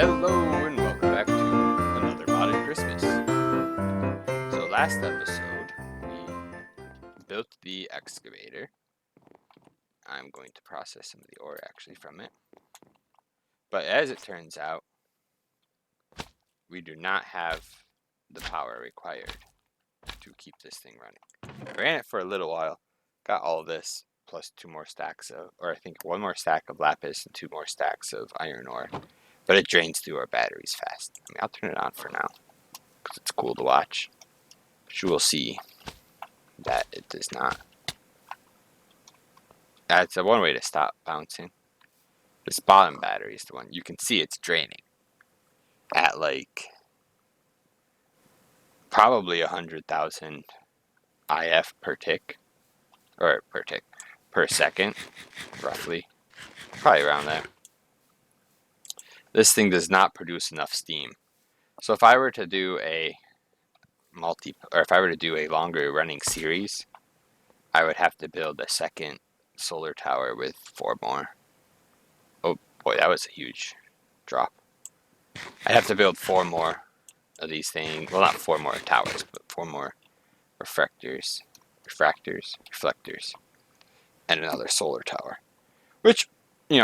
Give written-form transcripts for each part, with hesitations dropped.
Hello and welcome back to another modded Christmas. So last episode we built the excavator. I'm going to process some of the ore actually from it. But as it turns out, we do not have the power required to keep this thing running. I ran it for a little while, got all of this plus two more stacks of, or I think one more stack of lapis and two more stacks of iron ore. But it drains through our batteries fast. I mean, I'll turn it on for now because it's cool to watch. But you will see that it does not. That's one way to stop bouncing. This bottom battery is the one. You can see it's draining at like probably 100,000 IF per tick. Or per second, roughly. Probably around there. This thing does not produce enough steam. So if I were to do a if I were to do a longer running series, I would have to build a second solar tower with 4 more. Oh boy, that was a huge drop. I'd have to build 4 more of these things. Well, not 4 more towers, but 4 more reflectors, and another solar tower. Which,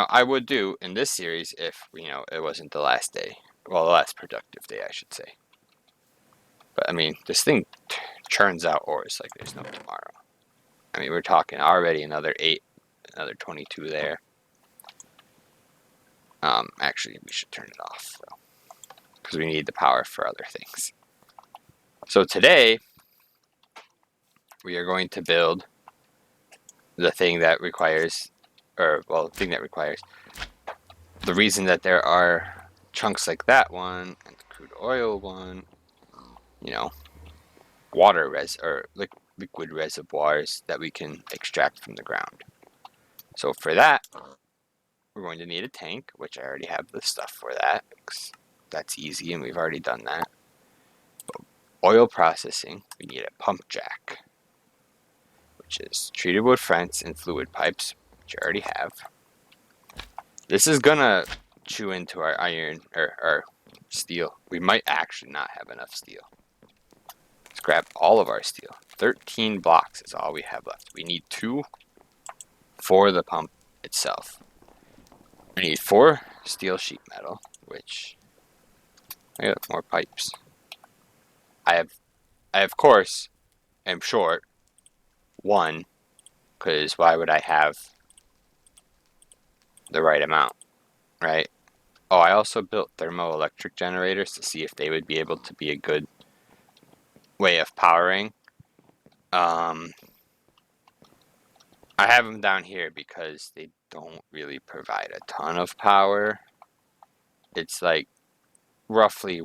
I would do in this series if, it wasn't the last day. Well, the last productive day, I should say. But, I mean, this thing churns out ores like there's no tomorrow. I mean, we're talking already another 8, another 22 there. Actually, we should turn it off, though, because we need the power for other things. So today, we are going to build the thing that requires, the reason that there are chunks like that one, and the crude oil one, water liquid reservoirs that we can extract from the ground. So for that, we're going to need a tank, which I already have the stuff for that, because that's easy and we've already done that. But oil processing, we need a pump jack, which is treated wood fronts and fluid pipes, which I already have. This is gonna chew into our iron, or our steel. We might actually not have enough steel. Let's grab all of our steel. 13 blocks is all we have left. We need 2 for the pump itself. We need 4 steel sheet metal, which I got more pipes. I of course am short 1, because why would I have the right amount, right? Oh, I also built thermoelectric generators to see if they would be able to be a good way of powering. I have them down here because they don't really provide a ton of power. It's like roughly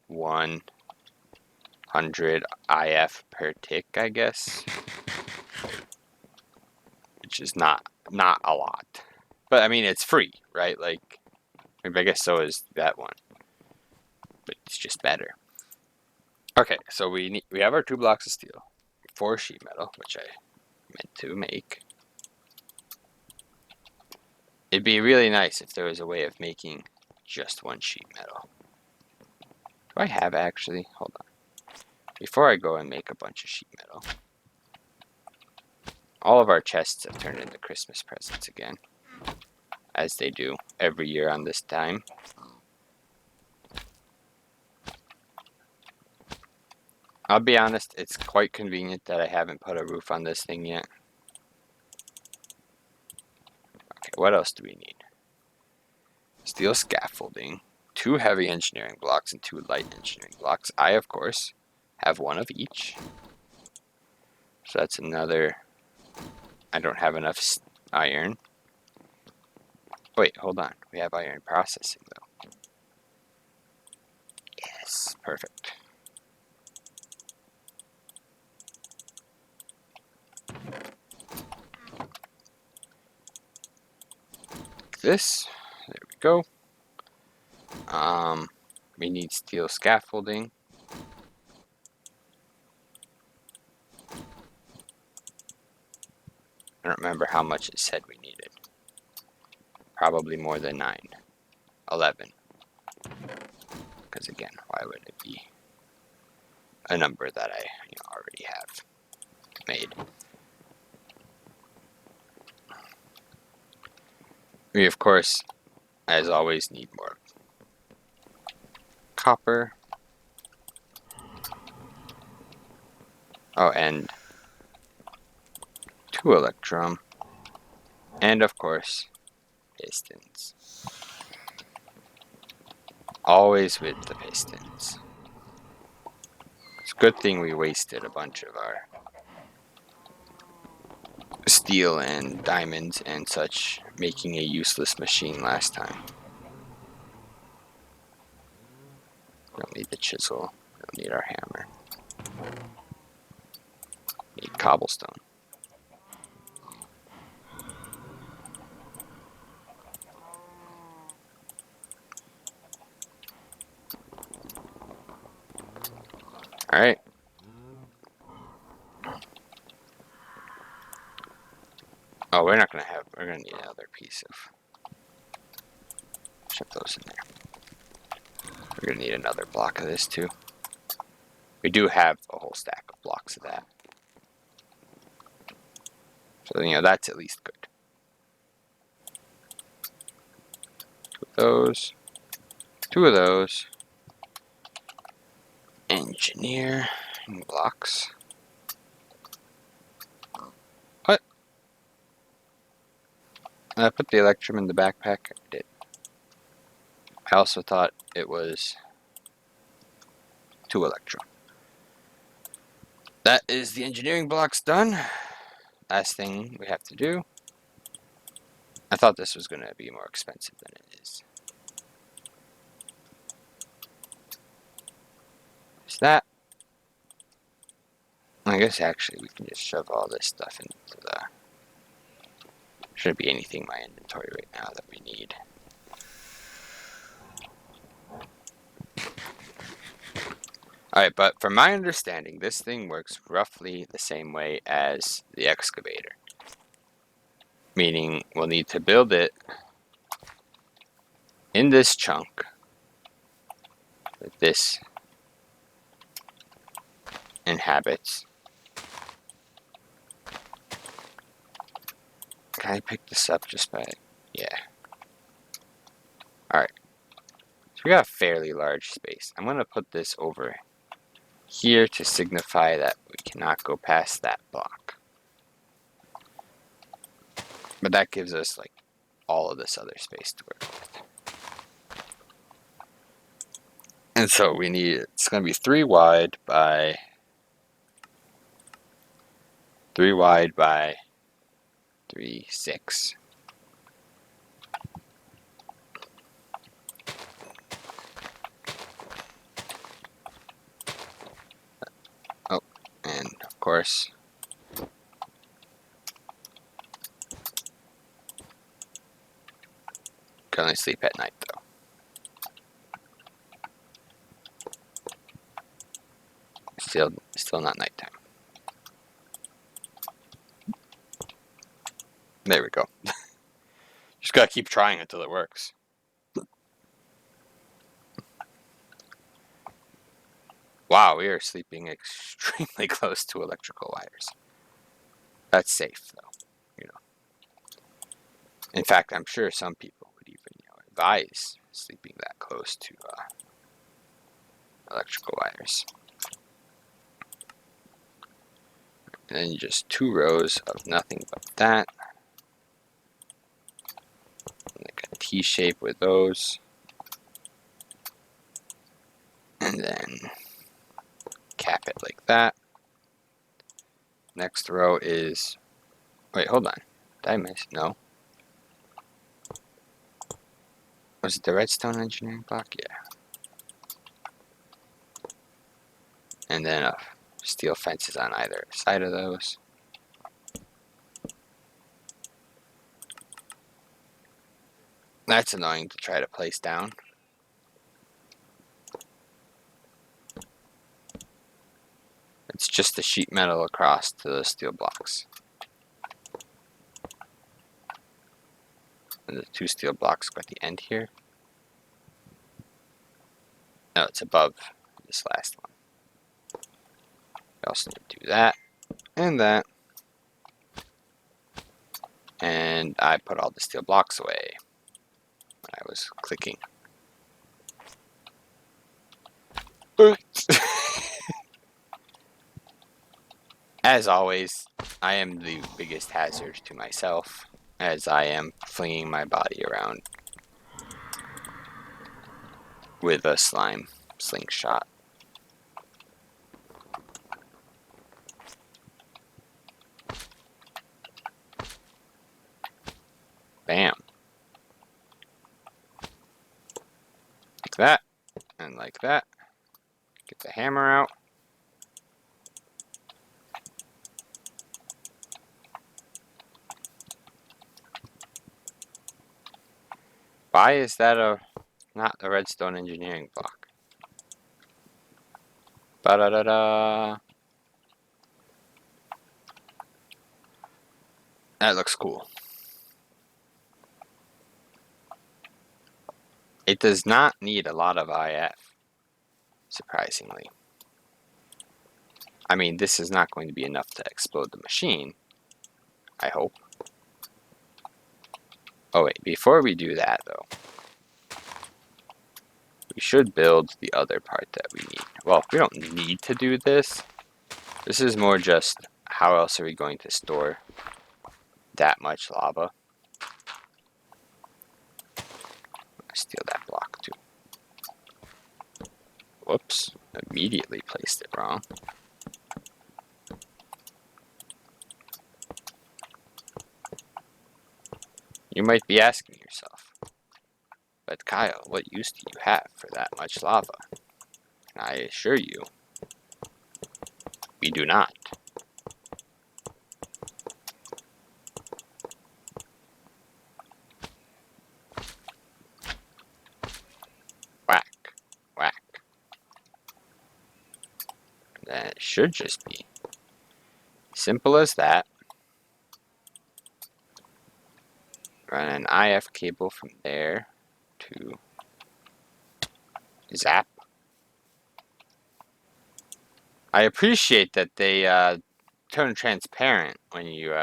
100 IF per tick, I guess, which is not a lot. But I mean, it's free, right? Like, I guess so is that one, but it's just better. Okay, so we have our 2 blocks of steel, 4 sheet metal, which I meant to make. It'd be really nice if there was a way of making just 1 sheet metal. Do I have actually? Hold on. Before I go and make a bunch of sheet metal. All of our chests have turned into Christmas presents again, as they do every year on this time. I'll be honest, it's quite convenient that I haven't put a roof on this thing yet. Okay, what else do we need? Steel scaffolding, 2 heavy engineering blocks and 2 light engineering blocks. I, of course, have 1 of each. So that's another. I don't have enough iron. Wait, hold on. We have iron processing, though. Yes, perfect. Like this. There we go. We need steel scaffolding. I don't remember how much it said we needed. Probably more than 9. 11. Because again, why would it be a number that I already have made? We, of course, as always, need more copper. Oh, and 2 electrum. And, of course, pistons. Always with the pistons. It's a good thing we wasted a bunch of our steel and diamonds and such making a useless machine last time. We don't need the chisel. We don't need our hammer. We need cobblestone. Alright. Oh, we're gonna need another piece of, shove those in there. We're gonna need another block of this too. We do have a whole stack of blocks of that. So, that's at least good. 2 of those. 2 of those. Engineering blocks. What? I put the electrum in the backpack. I did. I also thought it was 2 electrum. That is the engineering blocks done. Last thing we have to do. I thought this was going to be more expensive than it is. Is that? I guess actually we can just shove all this stuff into the... Shouldn't be anything in my inventory right now that we need. Alright, but from my understanding, this thing works roughly the same way as the excavator. Meaning, we'll need to build it in this chunk that this inhabits. Can I pick this up just by... Yeah. Alright. So we got a fairly large space. I'm going to put this over here to signify that we cannot go past that block. But that gives us, like, all of this other space to work with. And so we need... It's going to be 3 wide by... 3 wide by 3, 6. Oh, and of course, can only sleep at night though. Still not nighttime. There we go. Just gotta keep trying until it works. Wow, we are sleeping extremely close to electrical wires. That's safe, though. In fact, I'm sure some people would even advise sleeping that close to electrical wires. And then just 2 rows of nothing but that. Like a T shape with those. And then cap it like that. Next row is... Wait, hold on. Did I miss? No. Was it the redstone engineering block? Yeah. And then steel fences on either side of those. That's annoying to try to place down. It's just the sheet metal across to the steel blocks. And the 2 steel blocks go at the end here. No, it's above this last one. We also need to do that and that. And I put all the steel blocks away when I was clicking. As always, I am the biggest hazard to myself as I am flinging my body around with a slime slingshot. Bam. Like that, and like that. Get the hammer out. Why is that not a redstone engineering block? Ba-da-da-da. That looks cool. It does not need a lot of IF, surprisingly. I mean, this is not going to be enough to explode the machine, I hope. Oh wait, before we do that though, we should build the other part that we need. Well, we don't need to do this. This is more just how else are we going to store that much lava? I steal that block too. Whoops, immediately placed it wrong. You might be asking yourself, but Kyle, what use do you have for that much lava? And I assure you, we do not. Whack, whack. And it should just be simple as that. Run an IF cable from there to zap. I appreciate that they turn transparent when you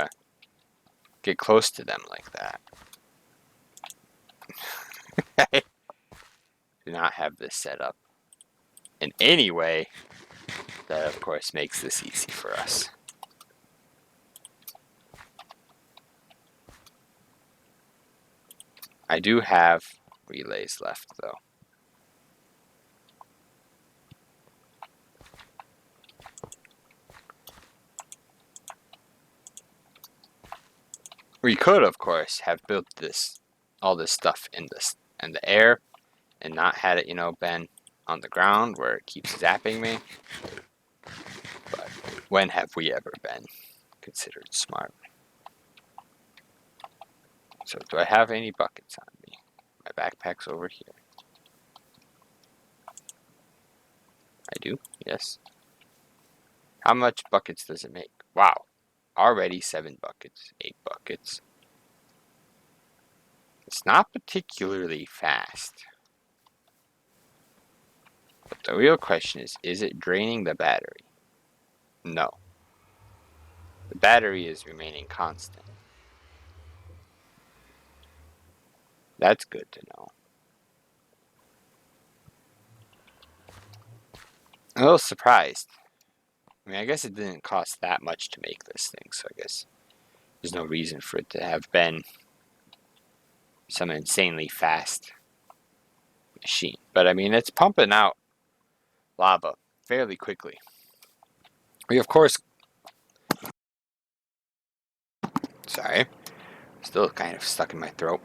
get close to them like that. I do not have this set up in any way that, of course, makes this easy for us. I do have relays left, though. We could, of course, have built all this stuff in the air, and not had it, been on the ground where it keeps zapping me. But when have we ever been considered smart? So, do I have any buckets on me? My backpack's over here. I do, yes. How much buckets does it make? Wow, already 7 buckets, 8 buckets. It's not particularly fast. But the real question is it draining the battery? No. The battery is remaining constant. That's good to know. I'm a little surprised. I mean, I guess it didn't cost that much to make this thing, so I guess there's no reason for it to have been some insanely fast machine. But I mean, it's pumping out lava fairly quickly. We, of course, sorry, still kind of stuck in my throat.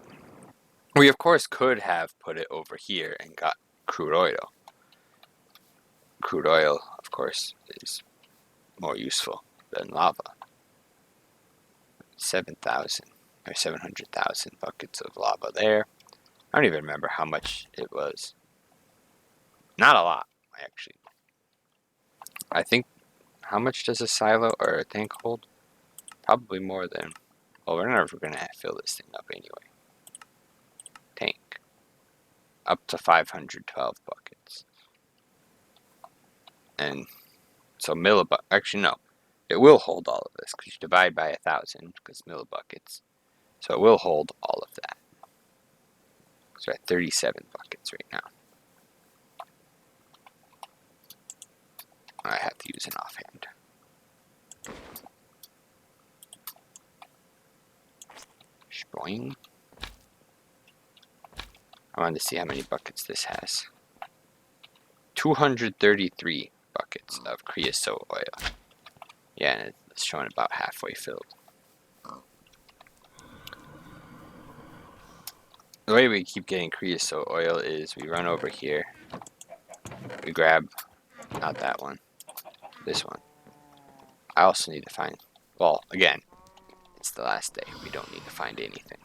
We, of course, could have put it over here and got crude oil. Crude oil, of course, is more useful than lava. 7,000 or 700,000 buckets of lava there. I don't even remember how much it was. Not a lot, actually. I think, how much does a silo or a tank hold? Probably more than, well, we're never going to fill this thing up anyway. Tank. Up to 512 buckets. And so millibucket, actually no, it will hold all of this because you divide by 1,000 because millibuckets. So it will hold all of that. So we're at 37 buckets right now. I have to use an offhand. Boing. I wanted to see how many buckets this has. 233 buckets of creosote oil. Yeah, and it's showing about halfway filled. The way we keep getting creosote oil is we run over here. We grab, not that one, this one. I also need to find, well, again, it's the last day. We don't need to find anything.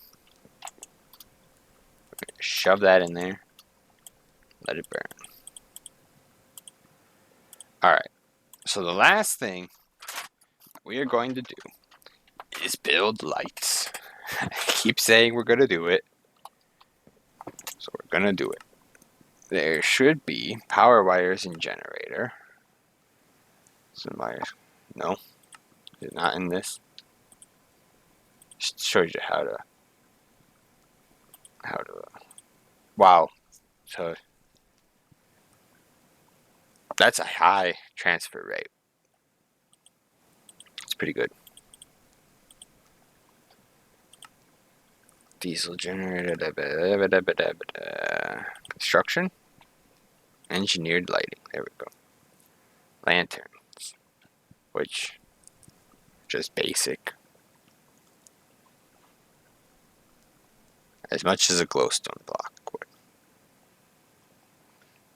We're gonna shove that in there. Let it burn. Alright, so the last thing we are going to do is build lights. I keep saying we're going to do it. So we're going to do it. There should be power wires and generator. Some wires. No. It's not in this. Just shows you how to wow. So that's a high transfer rate. It's pretty good. Diesel generator. Construction. Engineered lighting. There we go. Lanterns. Which, just basic. As much as a glowstone block would.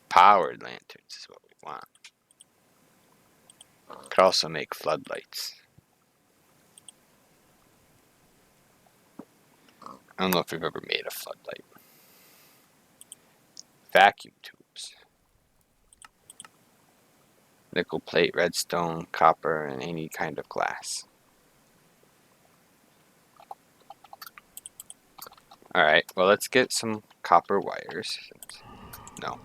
Powered lanterns is what we want. Could also make floodlights. I don't know if we've ever made a floodlight. Vacuum tubes. Nickel plate, redstone, copper, and any kind of glass. Alright, well let's get some copper wires. No.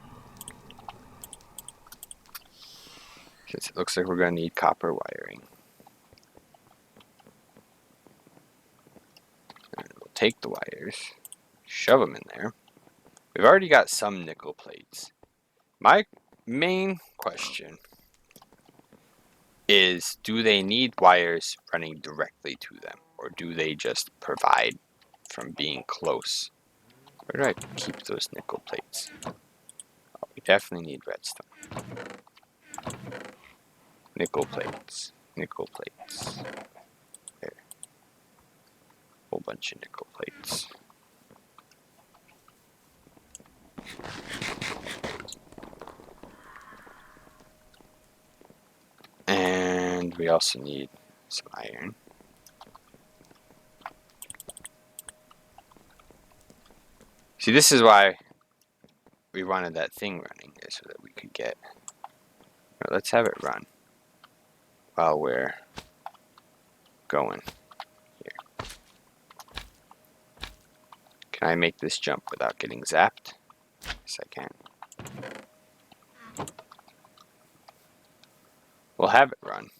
Since it looks like we're going to need copper wiring. And we'll take the wires, shove them in there. We've already got some nickel plates. My main question is, do they need wires running directly to them? Or do they just provide from being close? Where do I keep those nickel plates? Oh, we definitely need redstone. Nickel plates. Nickel plates. There. Whole bunch of nickel plates. And we also need some iron. See, this is why we wanted that thing running, is so that we could get... Well, let's have it run while we're going here. Can I make this jump without getting zapped? Yes, I can. We'll have it run.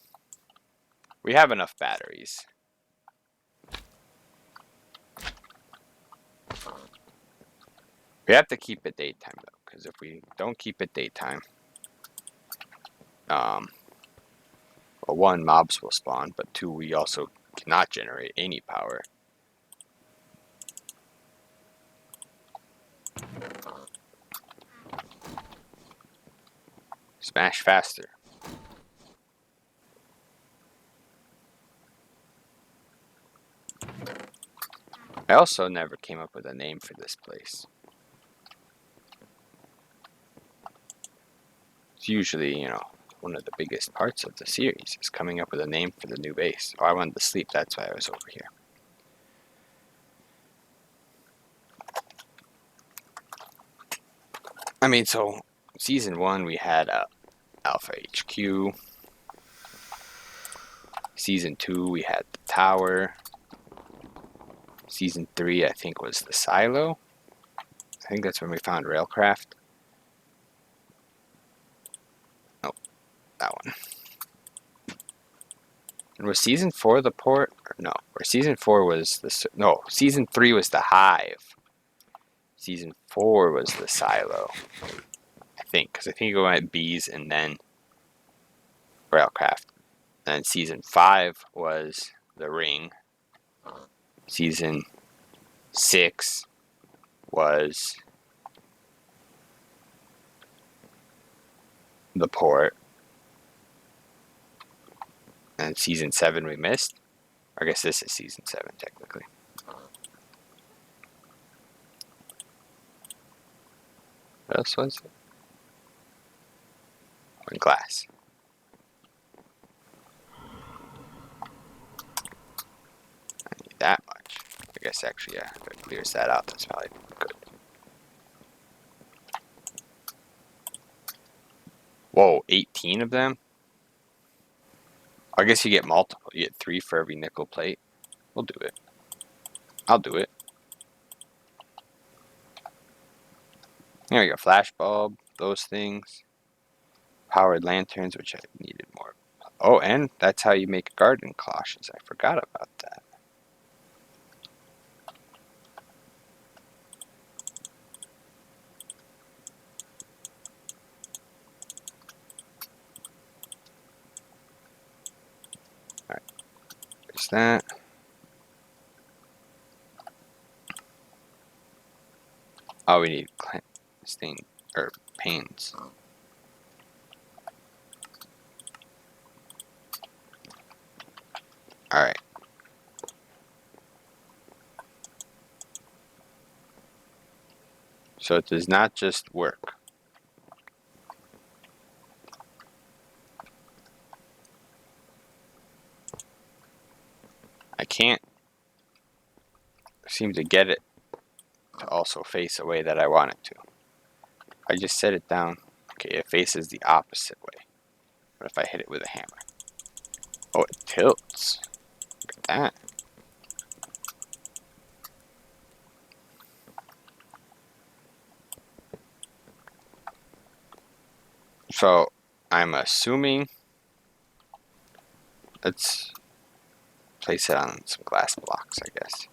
We have enough batteries. We have to keep it daytime though, because if we don't keep it daytime, well, one, mobs will spawn, but two, we also cannot generate any power. Smash faster. I also never came up with a name for this place. It's usually, you know, one of the biggest parts of the series is coming up with a name for the new base. Oh, I wanted to sleep, that's why I was over here. I mean, so, Season 1 we had Alpha HQ. Season 2 we had the tower. Season 3 I think was the silo. I think that's when we found Railcraft. Nope. And was season 4 the port? Or no, or season 4 was the no. Season 3 was the hive. Season 4 was the silo. I think, because I think it went bees and then railcraft. And then season 5 was the ring. Season 6 was the port. And season 7 we missed. I guess this is season 7 technically. What else was it? One glass. I need that much. I guess actually, yeah, if it clears that out, that's probably good. Whoa, 18 of them? I guess you get multiple. You get 3 for every nickel plate. We'll do it. I'll do it. There we go. Flash bulb, those things. Powered lanterns, which I needed more. Oh, and that's how you make garden cloches. I forgot about that. Alright, there's that. Oh, we need stain or panes. Alright. So it does not just work. I can't seem to get it to also face a way that I want it to. I just set it down. Okay, it faces the opposite way. What if I hit it with a hammer? Oh, it tilts. Look at that. So, I'm assuming, let's place it on some glass blocks, I guess.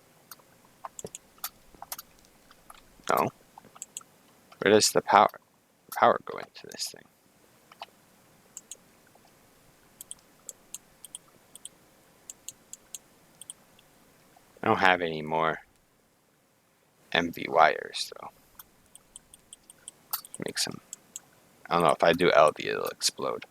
No. Where does the power go into this thing? I don't have any more MV wires, though. Make some. I don't know, if I do LV, it'll explode.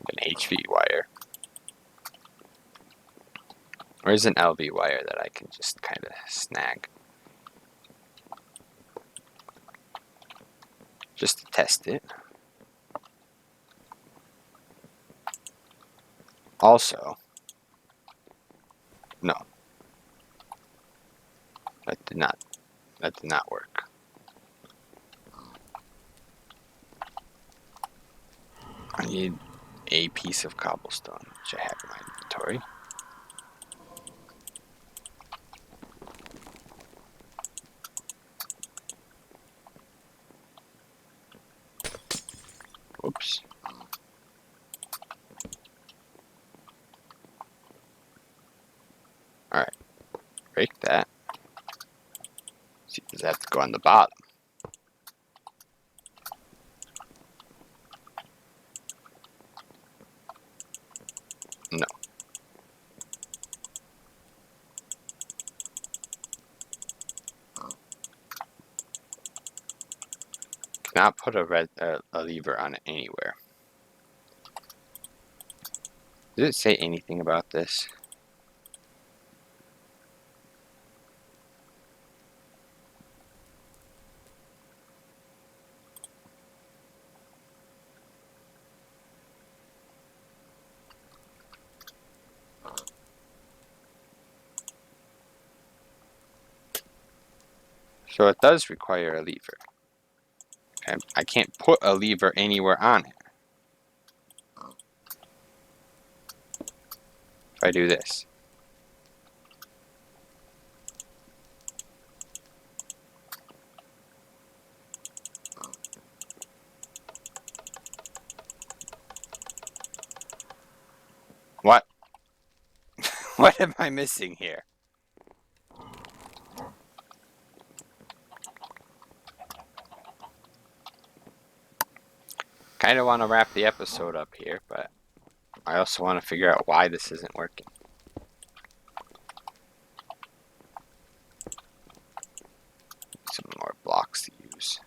An HV wire. Where's an LV wire that I can just kind of snag? Just to test it. Also, no. That did not work. I need a piece of cobblestone, which I have in my inventory. Whoops. Alright. Break that. See, does that have to go on the bottom? No. Cannot put a lever on it anywhere. Does it say anything about this? So it does require a lever. I can't put a lever anywhere on it. If I do this. What am I missing here? Kind of want to wrap the episode up here, but I also want to figure out why this isn't working. Some more blocks to use.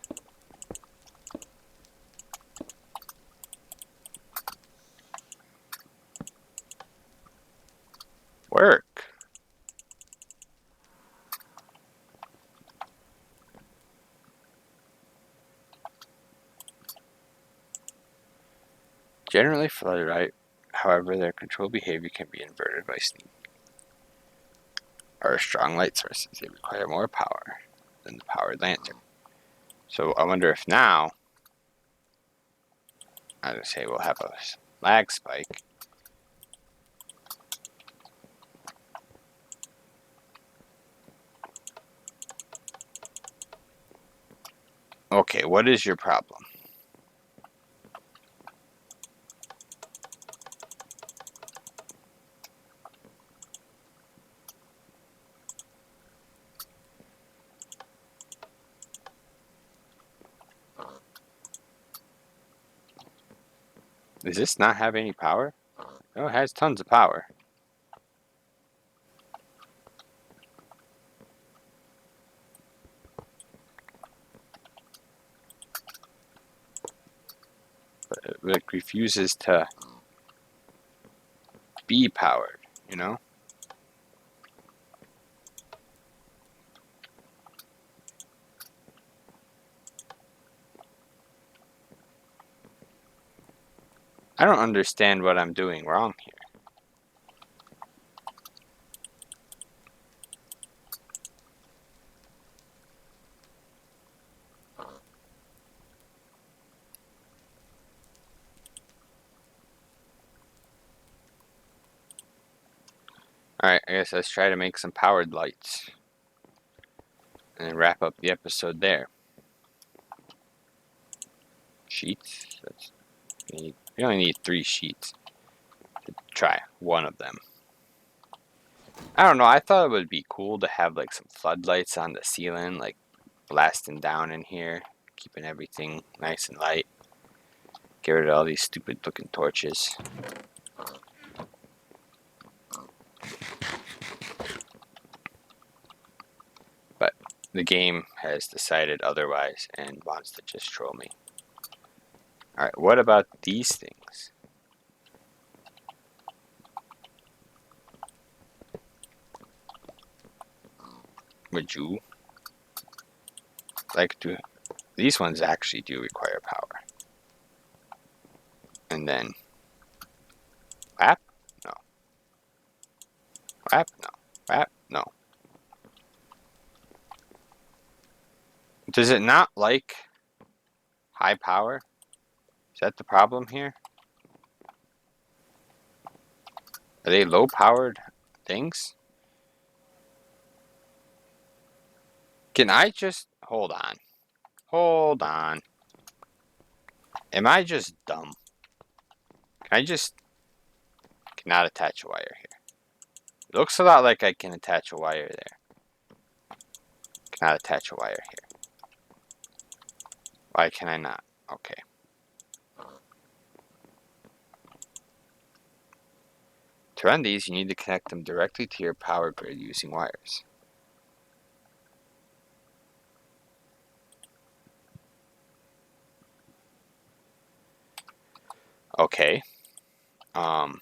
Work. Generally floodlight, however, their control behavior can be inverted by steam. Are strong light sources. They require more power than the powered lantern. So I wonder if now, I would say we'll have a lag spike. Okay, what is your problem? Does this not have any power? Oh, it has tons of power. But it like refuses to be powered, you know? I don't understand what I'm doing wrong here. Alright, I guess let's try to make some powered lights. And then wrap up the episode there. Sheets? We only need 3 sheets to try one of them. I don't know, I thought it would be cool to have like some floodlights on the ceiling, like blasting down in here, keeping everything nice and light. Get rid of all these stupid looking torches. But the game has decided otherwise and wants to just troll me. Alright, what about these things? Would you like to... These ones actually do require power. And then... WAP? No. WAP? No. WAP? No. Does it not like high power? Is that the problem here? Are they low powered things? Can I just... Hold on. Hold on. Am I just dumb? Can I just... Cannot attach a wire here. It looks a lot like I can attach a wire there. Cannot attach a wire here. Why can I not? Okay. To run these, you need to connect them directly to your power grid using wires. Okay. I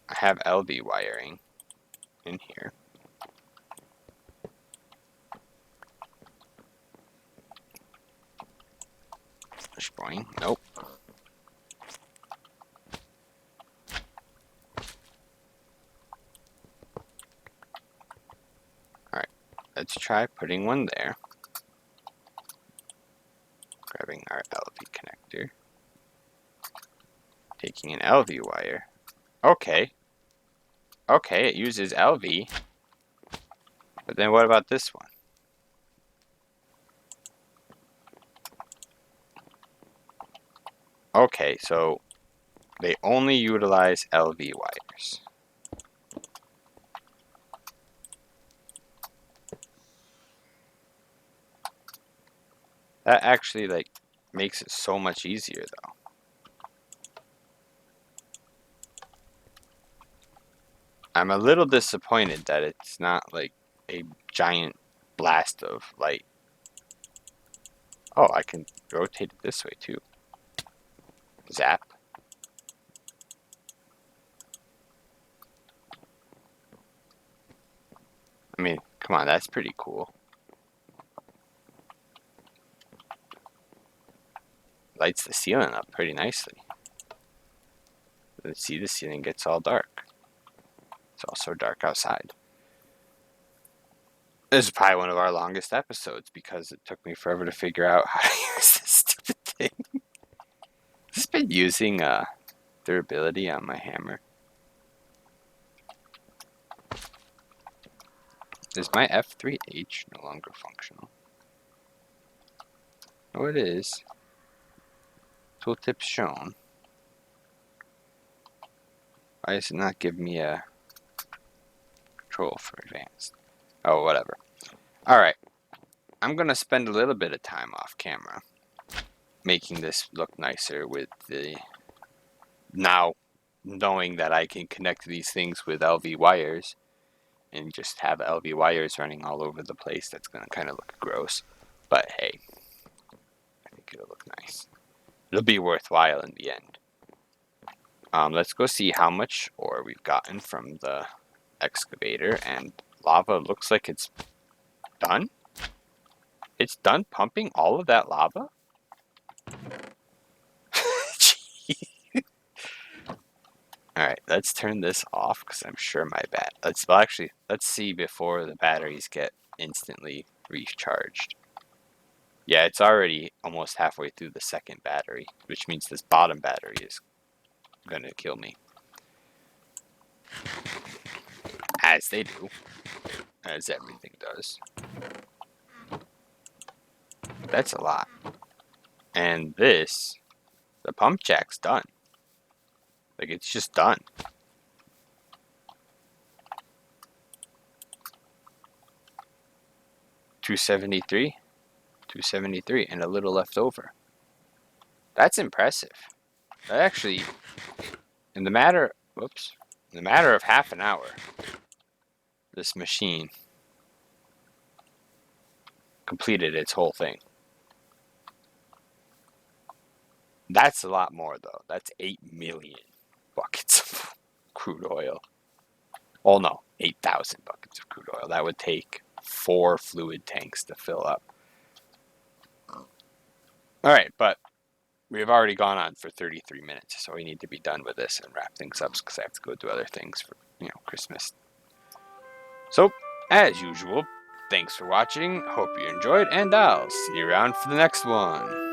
have LV wiring in here. Boing. Nope. Alright, let's try putting one there. Grabbing our LV connector. Taking an LV wire. Okay. Okay, it uses LV. But then what about this one? Okay, so they only utilize LV wires. That actually, like, makes it so much easier, though. I'm a little disappointed that it's not, like, a giant blast of light. Oh, I can rotate it this way, too. Zap. I mean, come on, that's pretty cool. Lights the ceiling up pretty nicely. Let's see, the ceiling gets all dark. It's also dark outside. This is probably one of our longest episodes because it took me forever to figure out how to use this stupid thing. I've been using durability on my hammer. Is my F3H no longer functional? Oh, it is. Tooltip shown. Why does it not give me a control for advanced? Oh, whatever. Alright. I'm going to spend a little bit of time off camera making this look nicer with the... Now, knowing that I can connect these things with LV wires and just have LV wires running all over the place, that's going to kind of look gross. But hey, I think it'll look nice. It'll be worthwhile in the end. Let's go see how much ore we've gotten from the excavator, and lava looks like it's done. It's done pumping all of that lava? Alright, let's turn this off because I'm sure my let's see before the batteries get instantly recharged. Yeah, it's already almost halfway through the second battery, which means this bottom battery is gonna kill me. As they do. As everything does. That's a lot. And this, the pump jack's done. Like, it's just done. $273, $273, and a little left over. That's impressive. That actually, in the matter of half an hour, this machine completed its whole thing. That's a lot more, though. That's 8 million buckets of crude oil. Oh no, 8,000 buckets of crude oil. That would take 4 fluid tanks to fill up. Alright, but we've already gone on for 33 minutes, so we need to be done with this and wrap things up because I have to go do other things for, Christmas. So, as usual, thanks for watching, hope you enjoyed, and I'll see you around for the next one.